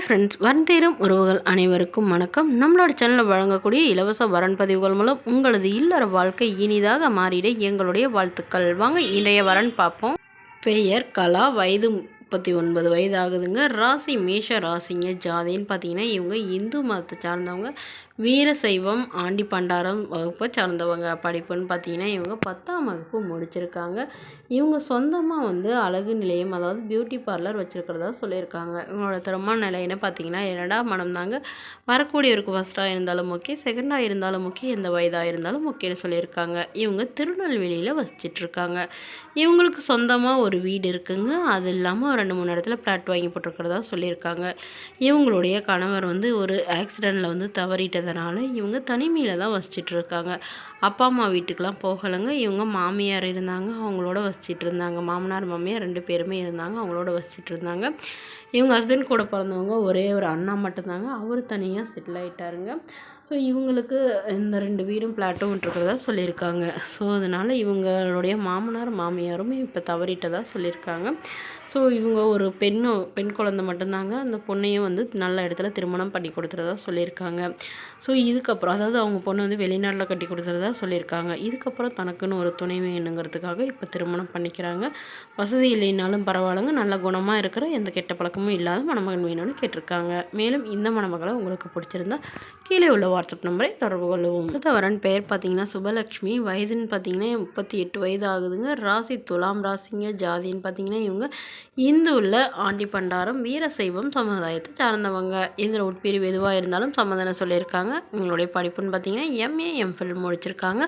Hi friends, வரன் தேடும் உறவுகள் அனைவருக்கும் வணக்கம். நம்மளோட சேனலில் வழங்கக்கூடிய இலவச வரன் பதிவுகள் மூலம் உங்களது இல்லற வாழ்க்கை இனிதாக மாறிட எங்களுடைய வாழ்த்துக்கள். வாங்க இன்றைய வரன் பார்ப்போம். பெயர் கலா, வயது 39 வயது ஆகுதுங்க. ராசி மேஷ ராசிங்க. ஜாதின்னு பார்த்தீங்கன்னா இவங்க இந்து மதத்தை சார்ந்தவங்க. வீரசைவம் ஆண்டி பண்டாரம் வகுப்பை சார்ந்தவங்க. படிப்புன்னு பார்த்தீங்கன்னா இவங்க 10ஆம் வகுப்பு முடிச்சிருக்காங்க. இவங்க சொந்தமாக அழகு நிலையம், அதாவது பியூட்டி பார்லர் வச்சுருக்கிறதா சொல்லியிருக்காங்க. இவங்களோட திருமண நிலைன்னு பார்த்தீங்கன்னா 2ஆம் மனம் தாங்க. வரக்கூடியவருக்கு ஃபஸ்ட்டாக இருந்தாலும் ஓகே, செகண்டாக இருந்தாலும் ஓகே, எந்த வயதாக இருந்தாலும் ஓகேன்னு சொல்லியிருக்காங்க. இவங்க திருநெல்வேலியில் வசிச்சிட்ருக்காங்க. இவங்களுக்கு சொந்தமாக ஒரு வீடு இருக்குங்க. அது இல்லாமல் 2-3 இடத்துல ஃப்ளாட் வாங்கி போட்டிருக்கிறதா சொல்லியிருக்காங்க. இவங்களுடைய கணவர் ஒரு ஆக்சிடெண்ட்டில் தவறிட்டதுனால இவங்க தனிமையில் தான் வசிச்சிட்ருக்காங்க. அப்பா அம்மா வீட்டுக்கெலாம் போகலைங்க. இவங்க மாமியார் இருந்தாங்க, அவங்களோட வசிச்சிட்டு இருந்தாங்க. மாமனார் மாமியார் 2 பேருமே இருந்தாங்க, அவங்களோட வசிச்சிட்டு இருந்தாங்க. இவங்க ஹஸ்பண்ட் கூட பிறந்தவங்க ஒரே ஒரு அண்ணா மட்டும்தாங்க. அவர் தனியாக செட்டில் ஆகிட்டாருங்க. ஸோ இவங்களுக்கு இந்த 2 வீடும் ஃப்ளாட்டும் விட்டுருக்கிறதா சொல்லியிருக்காங்க. ஸோ அதனால் இவங்களுடைய மாமனார் மாமியாரும் இப்போ தவறிட்டதாக சொல்லியிருக்காங்க. ஸோ இவங்க ஒரு பெண் குழந்தை மட்டும்தாங்க. அந்த பொண்ணையும் நல்ல இடத்துல திருமணம் பண்ணி கொடுத்துறதா சொல்லியிருக்காங்க. ஸோ இதுக்கப்புறம் அதாவது அவங்க பொண்ணு வெளிநாட்டில் கட்டி கொடுத்துறதா சொல்லியிருக்காங்க. இதுக்கப்புறம் தனக்குன்னு ஒரு துணை வேணுங்கிறதுக்காக இப்போ திருமணம் பண்ணிக்கிறாங்க. வசதி இல்லைனாலும் பரவாயில்லைங்க, நல்ல குணமாக இருக்கிற எந்த கெட்ட பழக்கமும் இல்லாத மணமகன் வேணும்னு கேட்டிருக்காங்க. மேலும் இந்த மணமகளை உங்களுக்கு பிடிச்சிருந்தா கீழே உள்ள வாட்ஸ்அப் நம்பரை தொடர்பு கொள்ளுவோம். அடுத்த வரன் பெயர் பார்த்தீங்கன்னா சுபலக்ஷ்மி. வயதுன்னு பார்த்தீங்கன்னா 38 வயது ஆகுதுங்க. ராசி துலாம் ராசிங்க. ஜாதின்னு பார்த்தீங்கன்னா இவங்க இந்துவில் ஆண்டி பண்டாரம் வீரசைவம் சமுதாயத்தை சார்ந்தவங்க. இதில் உட்பிரிவு எதுவாக இருந்தாலும் சம்மதனை சொல்லியிருக்காங்க. இவங்களுடைய படிப்புன்னு பார்த்தீங்கன்னா MA MPhil முடிச்சிருக்காங்க.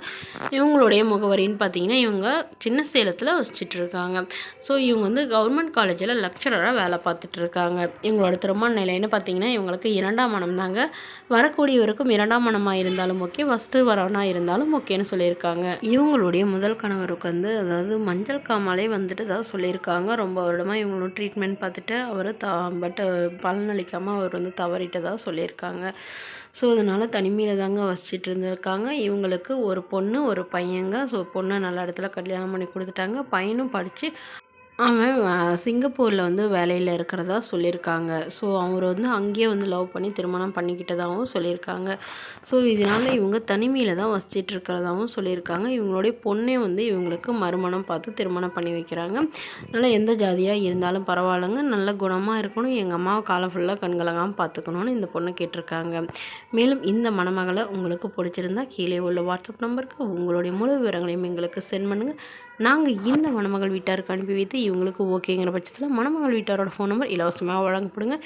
இவங்களுடைய முகவரின்னு பார்த்தீங்கன்னா இவங்க சின்ன சேலத்தில் வசிச்சுட்டு இருக்காங்க. ஸோ இவங்க கவர்மெண்ட் காலேஜில் லெக்சரராக வேலை பார்த்துட்டு இருக்காங்க. இவங்களோட திருமண நிலைன்னு பார்த்தீங்கன்னா இவங்களுக்கு 2ஆம் மனம் தாங்க. வரக்கூடியவருக்கும் 2ஆம் மனமாக இருந்தாலும் ஓகே, ஃபஸ்ட்டு வரனாக இருந்தாலும் ஓகேன்னு சொல்லியிருக்காங்க. இவங்களுடைய முதல் கணவருக்கு அதாவது மஞ்சள் காமாலே தான் சொல்லியிருக்காங்க. ரொம்ப வருடமாக இவங்களும் ட்ரீட்மெண்ட் பார்த்துட்டு அவர் பட் பலனளிக்காமல் அவர் தவறிட்டதாக சொல்லியிருக்காங்க. ஸோ அதனால் தனிமையில் தாங்க வசிச்சுட்டு இருந்திருக்காங்க. இவங்களுக்கு ஒரு பொண்ணு ஒரு பையங்க. ஸோ பொண்ணை நல்ல இடத்துல கல்யாணம் பண்ணி கொடுத்துட்டாங்க. பையனும் படித்து அவன் சிங்கப்பூரில் வேலையில் இருக்கிறதா சொல்லியிருக்காங்க. ஸோ அவர் அங்கேயே லவ் பண்ணி திருமணம் பண்ணிக்கிட்டதாகவும் சொல்லியிருக்காங்க. ஸோ இதனால் இவங்க தனிமையில் தான் வசிச்சிட்டு இருக்கிறதாகவும் சொல்லியிருக்காங்க. இவங்களுடைய பொண்ணே இவங்களுக்கு மறுமணம் பார்த்து திருமணம் பண்ணி வைக்கிறாங்க. அதனால் எந்த ஜாதியாக இருந்தாலும் பரவாயில்லைங்க, நல்ல குணமாக இருக்கணும், எங்கள் அம்மாவை காலம் ஃபுல்லாக கண்கலங்காமல் பார்த்துக்கணுன்னு இந்த பொண்ணு கேட்டிருக்காங்க. மேலும் இந்த மணமகளை உங்களுக்கு பிடிச்சிருந்தா கீழே உள்ள வாட்ஸ்அப் நம்பருக்கு உங்களுடைய முழு விவரங்களையும் எங்களுக்கு சென்ட் பண்ணுங்கள். நாங்கள் இந்த மணமகள் வீட்டாருக்கு அனுப்பி வைத்து இவங்களுக்கு ஓகேங்கிற பட்சத்தில் மணமகள் வீட்டாரோட ஃபோன் நம்பர் இலவசமாக வழங்கப்படுங்க.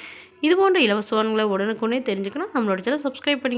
இது போன்ற இலவச வரன்களை உடனுக்குடனே தெரிஞ்சுக்கணும் நம்மளோட சேனலை சப்ஸ்கிரைப் பண்ணி